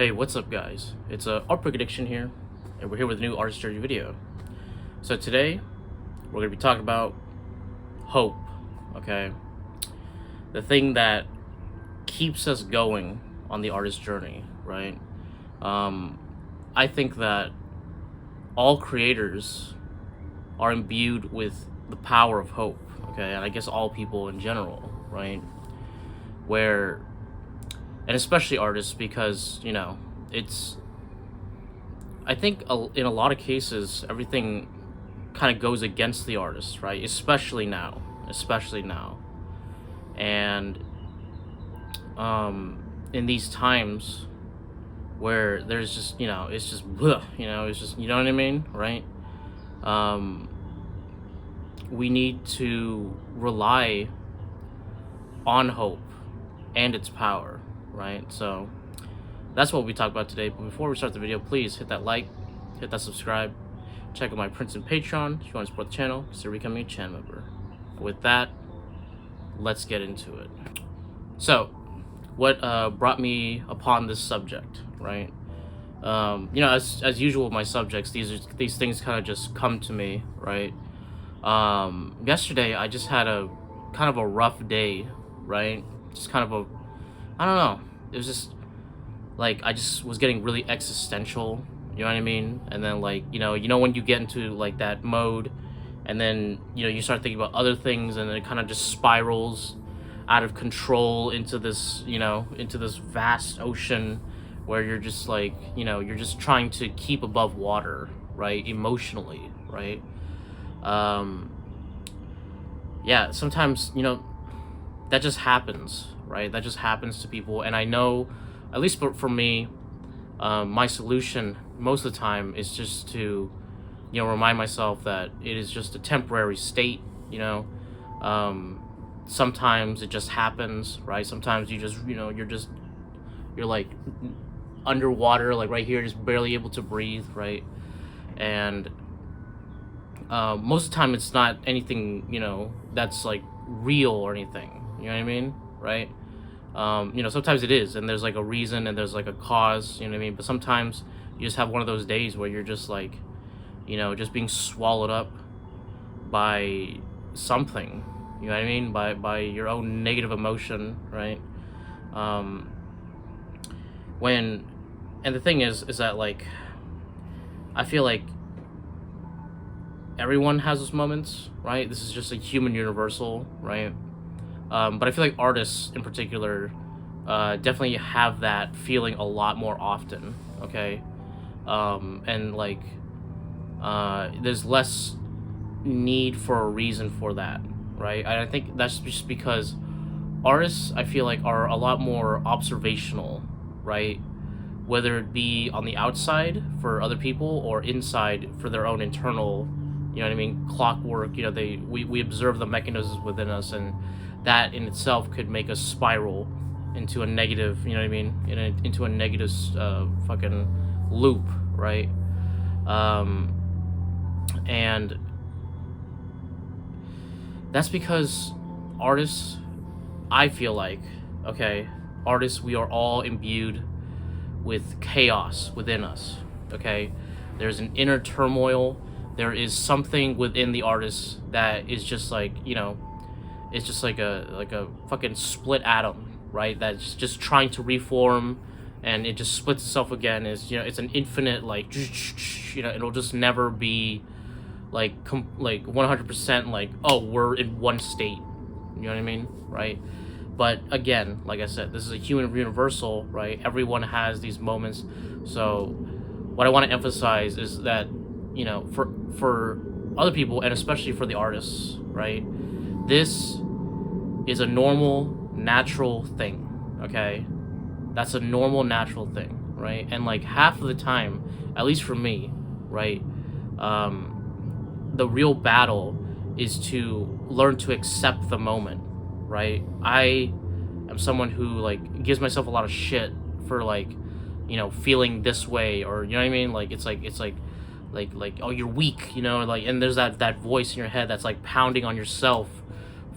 Hey, what's up guys? It's Art Addiction here, and we're here with a new artist journey video. So today, we're going to be talking about hope, okay? The thing that keeps us going on the artist journey, right? I think that all creators are imbued with the power of hope, okay? And I guess all people in general, right? And especially artists, because I think in a lot of cases everything kind of goes against the artist, right? Especially now, and in these times where there's just it's just bleh, it's just, you know what I mean, right? We need to rely on hope and its power, right? So that's what we talk about today. But before we start the video, please hit that like, hit that subscribe, check out my prints and Patreon if you want to support the channel, consider becoming a channel member. With that, let's get into it. So what brought me upon this subject, right? As usual with my subjects, these things kind of just come to me, right? Yesterday I just had a kind of a rough day, right? Just kind of I don't know, it was just like I just was getting really existential, you know what I mean? And then like you know when you get into like that mode, and then you start thinking about other things, and then it kind of just spirals out of control into this vast ocean where you're just like you're just trying to keep above water, right? Emotionally, right? Yeah, sometimes that just happens, right? That just happens to people. And I know, at least for me, my solution most of the time is just to remind myself that it is just a temporary state. Sometimes it just happens, right? Sometimes you just you're like underwater, like right here, just barely able to breathe, right? And most of the time it's not anything that's like real or anything, you know what I mean, right? Sometimes it is, and there's like a reason and there's like a cause, you know what I mean? But sometimes you just have one of those days where you're just like just being swallowed up by something, you know what I mean, by your own negative emotion, right? And the thing is that like I feel like everyone has those moments, right? This is just a human universal, right? But I feel like artists in particular definitely have that feeling a lot more often, okay? And like there's less need for a reason for that, right? And I think that's just because artists, I feel like, are a lot more observational, right? Whether it be on the outside for other people or inside for their own internal, you know what I mean, clockwork. We observe the mechanisms within us, and that in itself could make us spiral into a negative, you know what I mean, into a negative fucking loop, right? And that's because artists, I feel like, okay, artists, we are all imbued with chaos within us, okay? There's an inner turmoil. There is something within the artist that is just like, it's just like a fucking split atom, right? That's just trying to reform, and it just splits itself again. It's an infinite, like, it'll just never be like 100% like, oh, we're in one state, you know what I mean, right? But again, like I said, this is a human universal, right? Everyone has these moments. So what I want to emphasize is that for other people, and especially for the artists, right, this is a normal, natural thing, okay? That's a normal, natural thing, right? And like half of the time, at least for me, right, the real battle is to learn to accept the moment, right? I am someone who like gives myself a lot of shit for like feeling this way, or you know what I mean, like it's like oh, you're weak, like, and there's that voice in your head that's like pounding on yourself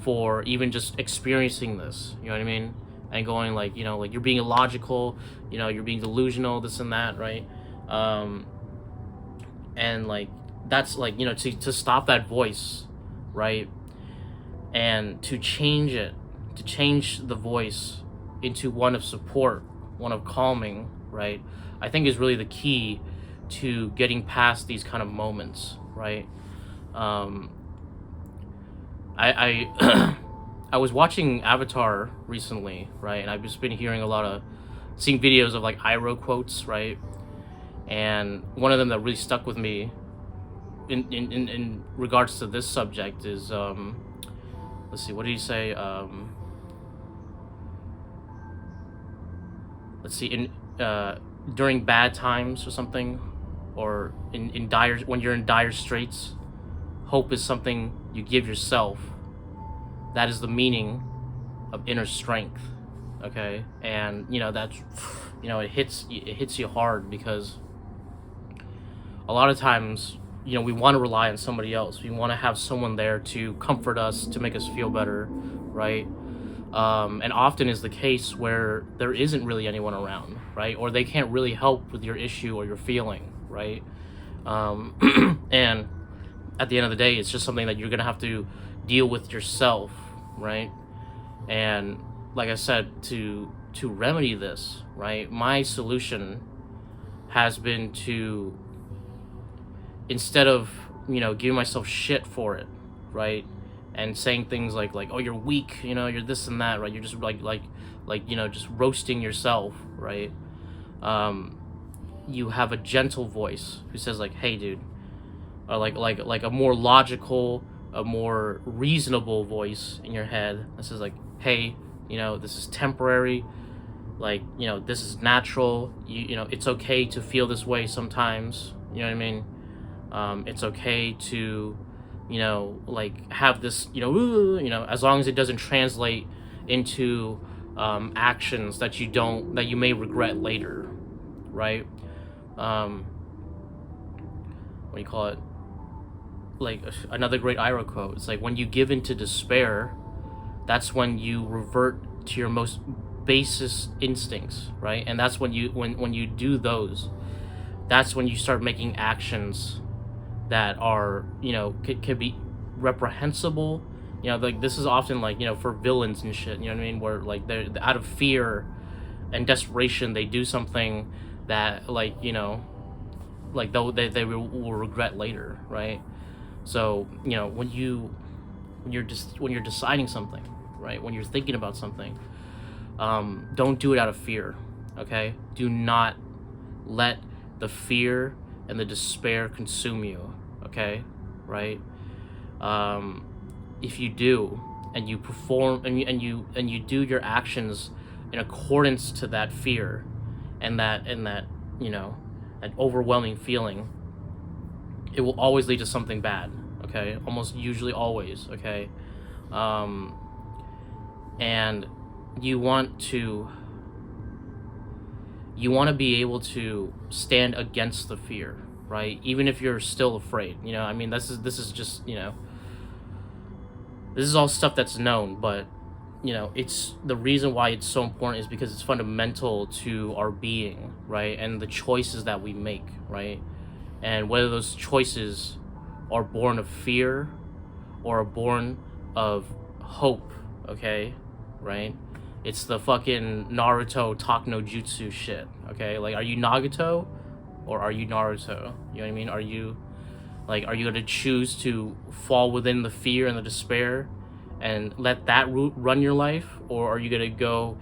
for even just experiencing this, you know what I mean? and going like, you know, like you're being illogical, you know, you're being delusional, this and that, right? And like that's like, you know, to stop that voice, right? And to change it, to change the voice into one of support, one of calming, right? I think is really the key to getting past these kind of moments, right? um I I was watching Avatar recently, right? And I've just been hearing a lot of, seeing videos of like Iroh quotes, right? And one of them that really stuck with me in regards to this subject is let's see, what did he say? Let's see, in during bad times or something, or in dire, when you're in dire straits, hope is something you give yourself. That is the meaning of inner strength. Okay, and you know that's, you know, it hits you hard, because a lot of times, you know, we want to rely on somebody else. We want to have someone there to comfort us, to make us feel better, right? And often is the case where there isn't really anyone around, right? Or they can't really help with your issue or your feeling, right? And at the end of the day, it's just something that you're gonna have to deal with yourself, right? And like I said, to remedy this, right? My solution has been to, instead of, you know, giving myself shit for it, right? And saying things like oh, you're weak, you know, you're this and that, right? You're just like you know, just roasting yourself, right? You have a gentle voice who says like, hey dude, or like a more logical, a more reasonable voice in your head that says like, hey, you know, this is temporary, like, you know, this is natural, you know, it's okay to feel this way sometimes, you know what I mean? It's okay to, you know, like have this, you know, as long as it doesn't translate into actions that you may regret later, right? What do you call it? Like another great Ira quote. It's like, when you give into despair, that's when you revert to your most basest instincts, right? And that's when you do those, that's when you start making actions that are, you know, could be reprehensible. You know, like this is often like, you know, for villains and shit, you know what I mean, where like they're out of fear and desperation, they do something that, like, you know, like they will regret later, right? So, you know, when you're deciding something, right, when you're thinking about something, don't do it out of fear, okay? Do not let the fear and the despair consume you, okay? Right? If you do, and you perform, and you do your actions in accordance to that fear and that you know, that overwhelming feeling, it will always lead to something bad, okay? Almost usually always, okay? And you want to be able to stand against the fear, right? Even if you're still afraid, you know, I mean, this is just, you know, this is all stuff that's known, but, you know, it's, the reason why it's so important is because it's fundamental to our being, right? And the choices that we make, right? And whether those choices are born of fear or are born of hope, okay? Right? It's the fucking Naruto talk no jutsu shit, okay? Like, are you Nagato or are you Naruto? You know what I mean? Are you gonna choose to fall within the fear and the despair and let that run your life? Or are you gonna go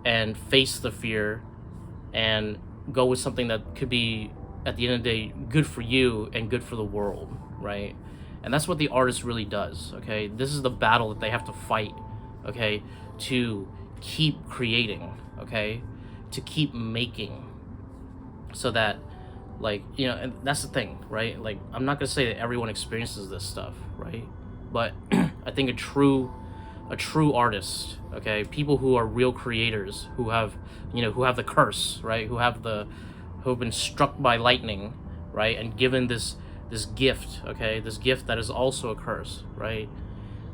and face the fear and go with something that could be, at the end of the day, good for you and good for the world, right? And that's what the artist really does, okay? This is the battle that they have to fight, okay? To keep creating, okay? To keep making, so that, like, you know, and that's the thing, right? Like, I'm not gonna say that everyone experiences this stuff, right? But I think a true artist, okay, people who are real creators, who have, you know, who have the curse, right? Who have been struck by lightning, right? And given this gift, okay, this gift that is also a curse, right?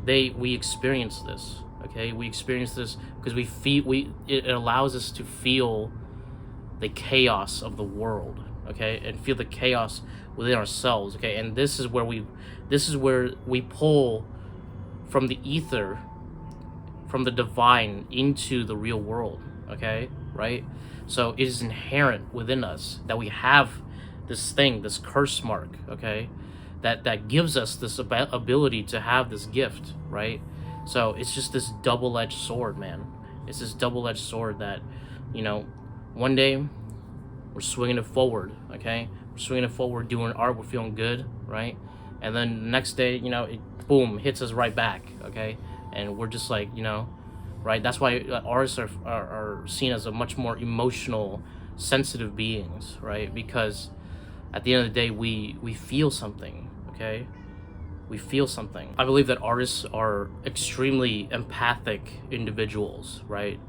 We experience this, Okay, we experience this because it allows us to feel the chaos of the world, okay, and feel the chaos within ourselves, okay. And this is where we pull from the ether, from the divine into the real world, okay, right? So it is inherent within us that we have this thing, this curse mark, okay, that gives us this ability to have this gift, right? So it's just this double-edged sword, man. It's this double-edged sword that, you know, one day we're swinging it forward, okay? We're swinging it forward, doing art, we're feeling good, right? And then the next day, you know, it boom, hits us right back, okay? And we're just like, you know, right? That's why artists are seen as a much more emotional, sensitive beings, right? Because at the end of the day, we feel something, okay? We feel something. I believe that artists are extremely empathic individuals, right?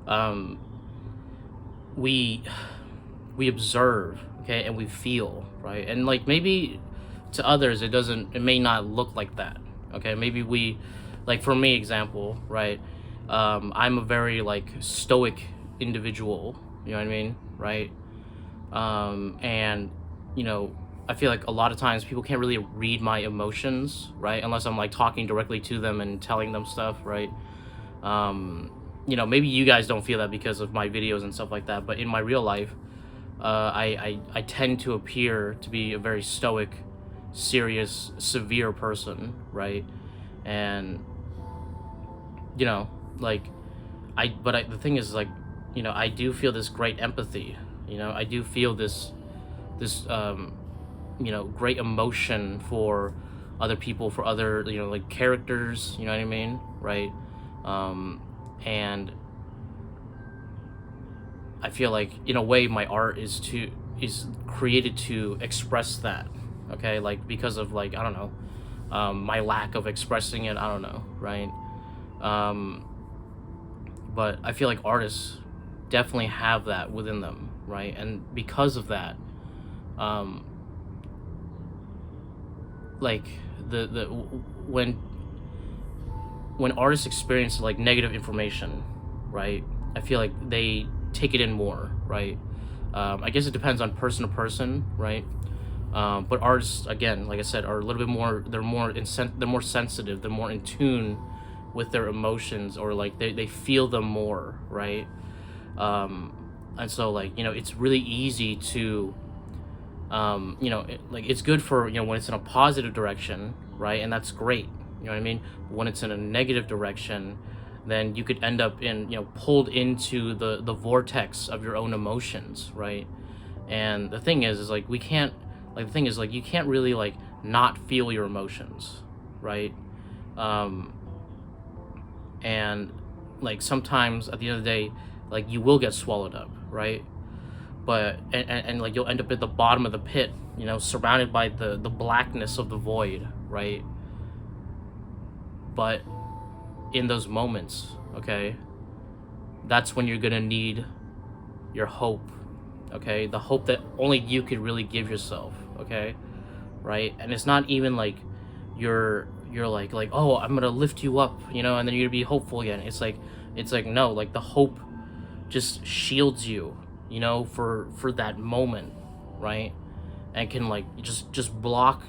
Um, we we observe, okay, and we feel, right? And like maybe to others it may not look like that, okay? Maybe we, like for me example, right? I'm a very like stoic individual, you know what I mean, right? And you know, I feel like a lot of times people can't really read my emotions, right? Unless I'm like talking directly to them and telling them stuff, right? You know, maybe you guys don't feel that because of my videos and stuff like that, but in my real life, I tend to appear to be a very stoic, serious, severe person, right? And you know, like the thing is, like, you know, I do feel this great empathy. You know, I do feel this you know, great emotion for other people, for other, you know, like characters. You know what I mean, right? And I feel like in a way my art is created to express that, okay, like because of like, I don't know, my lack of expressing it, I don't know, right? But I feel like artists definitely have that within them, right? And because of that, like the when artists experience like negative information, right, I feel like they take it in more, right? I guess it depends on person to person, right? But artists, again, like I said, are a little bit more, they're more sensitive, they're more in tune with their emotions, or like they feel them more, right? And so like, you know, it's really easy to you know, like it's good for, you know, when it's in a positive direction, right? And that's great, you know what I mean? But when it's in a negative direction, then you could end up in, you know, pulled into the vortex of your own emotions, right? And the thing is like we can't, like the thing is like you can't really like not feel your emotions, right? And like sometimes at the end of the day, like you will get swallowed up, right? But and like you'll end up at the bottom of the pit, you know, surrounded by the blackness of the void, right? But in those moments, okay, that's when you're gonna need your hope, okay, the hope that only you could really give yourself, okay, right? And it's not even like you're like, oh, I'm gonna lift you up, you know, and then you're gonna be hopeful again. It's like no, like the hope just shields you, you know, for that moment, right? And can like just block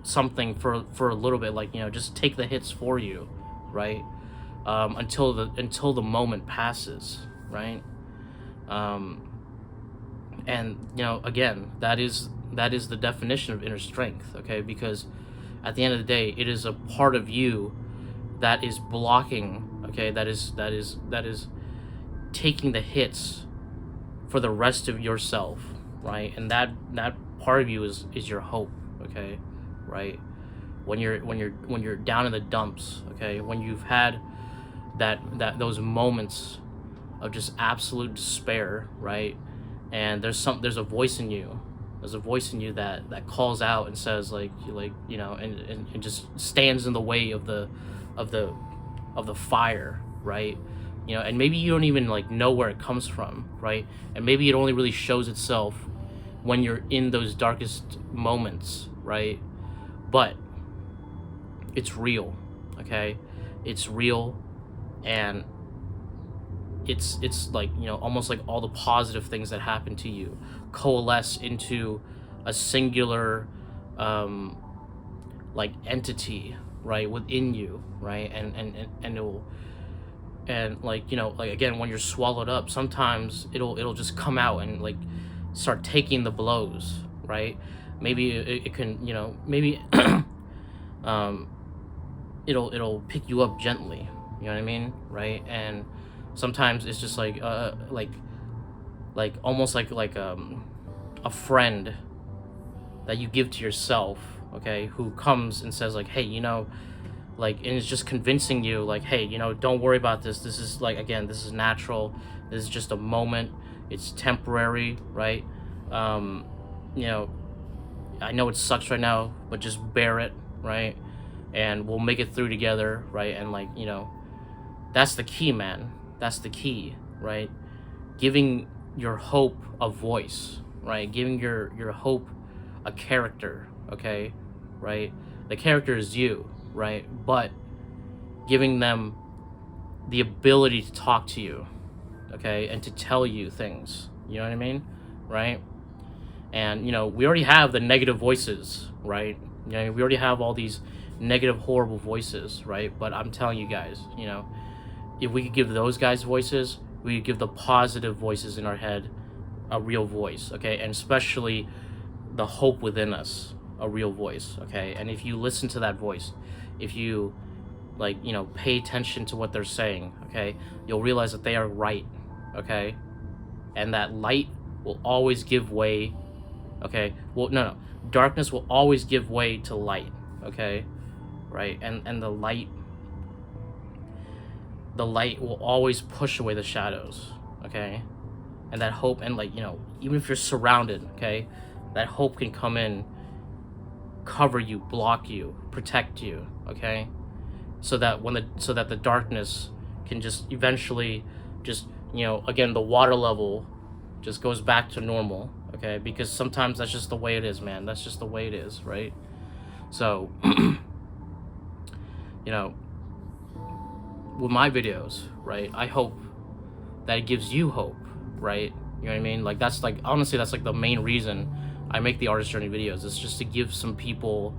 something for a little bit, like, you know, just take the hits for you, right? Until the moment passes, right? And you know, again, that is the definition of inner strength, okay? Because at the end of the day, it is a part of you that is blocking, okay, that is taking the hits for the rest of yourself, right? And that part of you is your hope, okay, right? When you're down in the dumps, okay, when you've had those moments of just absolute despair, right? And there's a voice in you. There's a voice in you that calls out and says like you know, and just stands in the way of the fire, right? You know, and maybe you don't even like know where it comes from, right? And maybe it only really shows itself when you're in those darkest moments, right? But it's real, okay? It's real, and it's like, you know, almost like all the positive things that happen to you coalesce into a singular like entity, right, within you, right? And it'll, and like, you know, like again, when you're swallowed up, sometimes it'll just come out and like start taking the blows, right? Maybe it can, you know, maybe um it'll pick you up gently, you know what I mean, right? And sometimes it's just like almost like a friend that you give to yourself, okay, who comes and says like, hey, you know, like, and it's just convincing you like, hey, you know, don't worry about this, this is like, again, this is natural, this is just a moment, it's temporary, right? You know, I know it sucks right now, but just bear it, right? And we'll make it through together, right? And like, you know, that's the key, man, that's the key, right? Giving your hope a voice, right? Giving your hope a character, okay, right? The character is you, right? But giving them the ability to talk to you, okay, and to tell you things, you know what I mean, right? And, you know, we already have the negative voices, right? You know, we already have all these negative, horrible voices, right? But I'm telling you guys, you know, if we could give those guys voices, we could give the positive voices in our head a real voice, okay? And especially the hope within us a real voice, okay? And if you listen to that voice, if you, like, you know, pay attention to what they're saying, okay, you'll realize that they are right, okay? And that light will always give way, okay? Well, no, darkness will always give way to light, okay? Right? And the light will always push away the shadows, okay? And that hope, and like, you know, even if you're surrounded, okay, that hope can come in, cover you, block you, protect you, okay? So that the darkness can just eventually just, you know, again, the water level just goes back to normal, okay? Because sometimes that's just the way it is, man. That's just the way it is, right? So, you know, with my videos, right, I hope that it gives you hope, right? You know what I mean? Like, that's like, honestly, that's like the main reason I make the artist journey videos. It's just to give some people,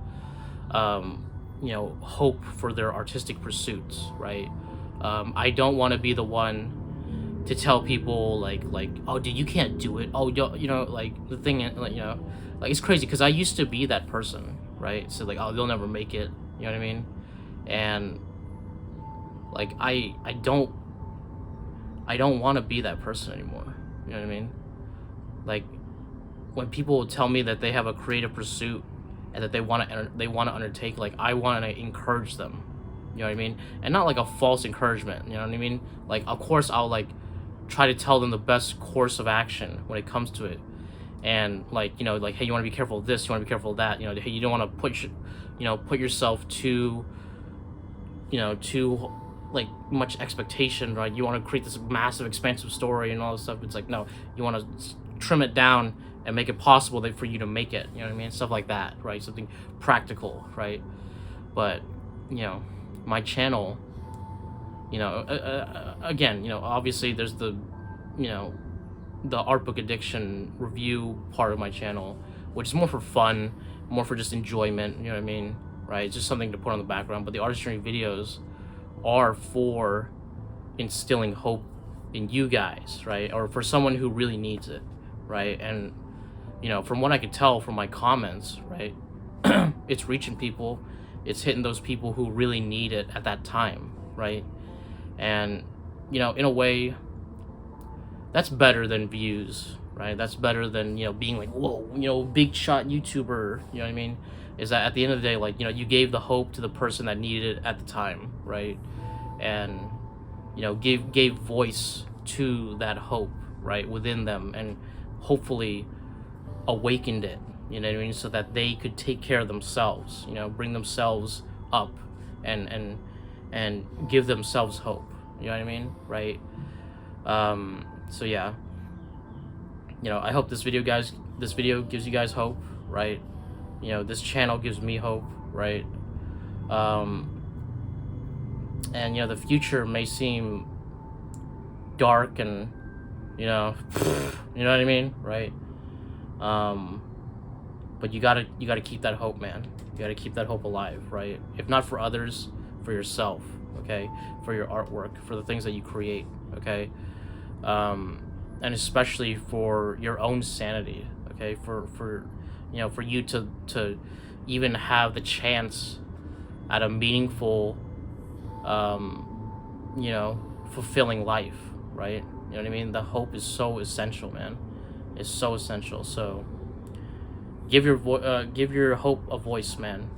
you know, hope for their artistic pursuits, right? I don't want to be the one to tell people like, oh, dude, you can't do it. Oh, you know, like, the thing, like, you know, like, it's crazy because I used to be that person, right? So like, oh, they'll never make it. You know what I mean? And like, I don't want to be that person anymore. You know what I mean? Like, when people tell me that they have a creative pursuit and that they want to undertake, like, I want to encourage them. You know what I mean? And not like a false encouragement. You know what I mean? Like, of course, I'll like try to tell them the best course of action when it comes to it. And like, you know, like, hey, you want to be careful of this, you want to be careful of that. You know, hey, you don't want to put yourself too, you know, too like much expectation, right? You want to create this massive, expansive story and all this stuff. It's like, no, you want to trim it down and make it possible for you to make it. You know what I mean? Stuff like that, right? Something practical, right? But, you know, my channel, you know, again, you know, obviously there's the, you know, the art book addiction review part of my channel, which is more for fun, more for just enjoyment. You know what I mean? Right? It's just something to put on the background. But the artist journey videos are for instilling hope in you guys, right? Or for someone who really needs it, right? And, you know, from what I could tell from my comments, right, it's reaching people, it's hitting those people who really need it at that time, right? And, you know, in a way, that's better than views, right? That's better than, you know, being like, whoa, you know, big shot YouTuber, you know what I mean? Is that at the end of the day, like, you know, you gave the hope to the person that needed it at the time, right? And, you know, gave voice to that hope, right, within them, and hopefully awakened it, you know what I mean, so that they could take care of themselves, you know, bring themselves up and give themselves hope, you know what I mean, right? So yeah, you know, I hope this video gives you guys hope, right? You know, this channel gives me hope, right? And you know, the future may seem dark and, you know, you know what I mean, right? But you gotta keep that hope, man. You gotta keep that hope alive, right? If not for others, for yourself, okay? For your artwork, for the things that you create, okay? And especially for your own sanity, okay? For you know, for you to even have the chance at a meaningful, you know, fulfilling life, right? You know what I mean? The hope is so essential, man. It's so essential. So give your hope a voice, man.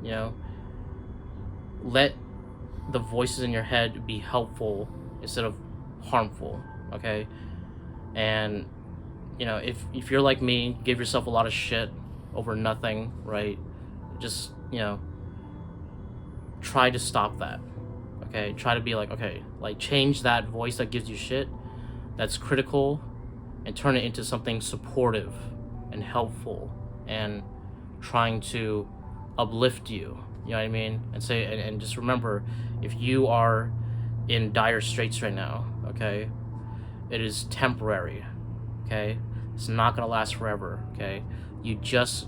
You know, let the voices in your head be helpful instead of harmful, okay? And you know, if you're like me, give yourself a lot of shit over nothing, right? Just, you know, try to stop that, okay? Try to be like, okay, like change that voice that gives you shit, that's critical, and turn it into something supportive and helpful and trying to uplift you. You know what I mean? And say, and just remember, if you are in dire straits right now, okay, it is temporary, okay? It's not gonna last forever, okay? You just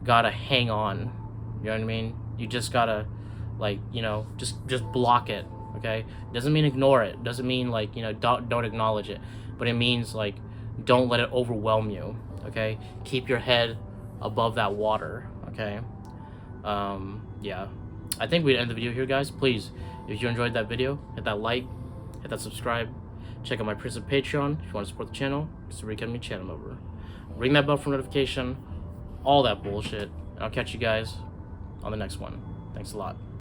gotta hang on. You know what I mean? You just gotta, like, you know, just block it, okay? Doesn't mean ignore it. Doesn't mean, like, you know, don't acknowledge it. But it means, like, don't let it overwhelm you, okay? Keep your head above that water, okay? Yeah. I think we'd end the video here, guys. Please, if you enjoyed that video, hit that like, hit that subscribe. Check out my Prison Patreon if you want to support the channel. It's a Academy channel member. Ring that bell for notification. All that bullshit. And I'll catch you guys on the next one. Thanks a lot.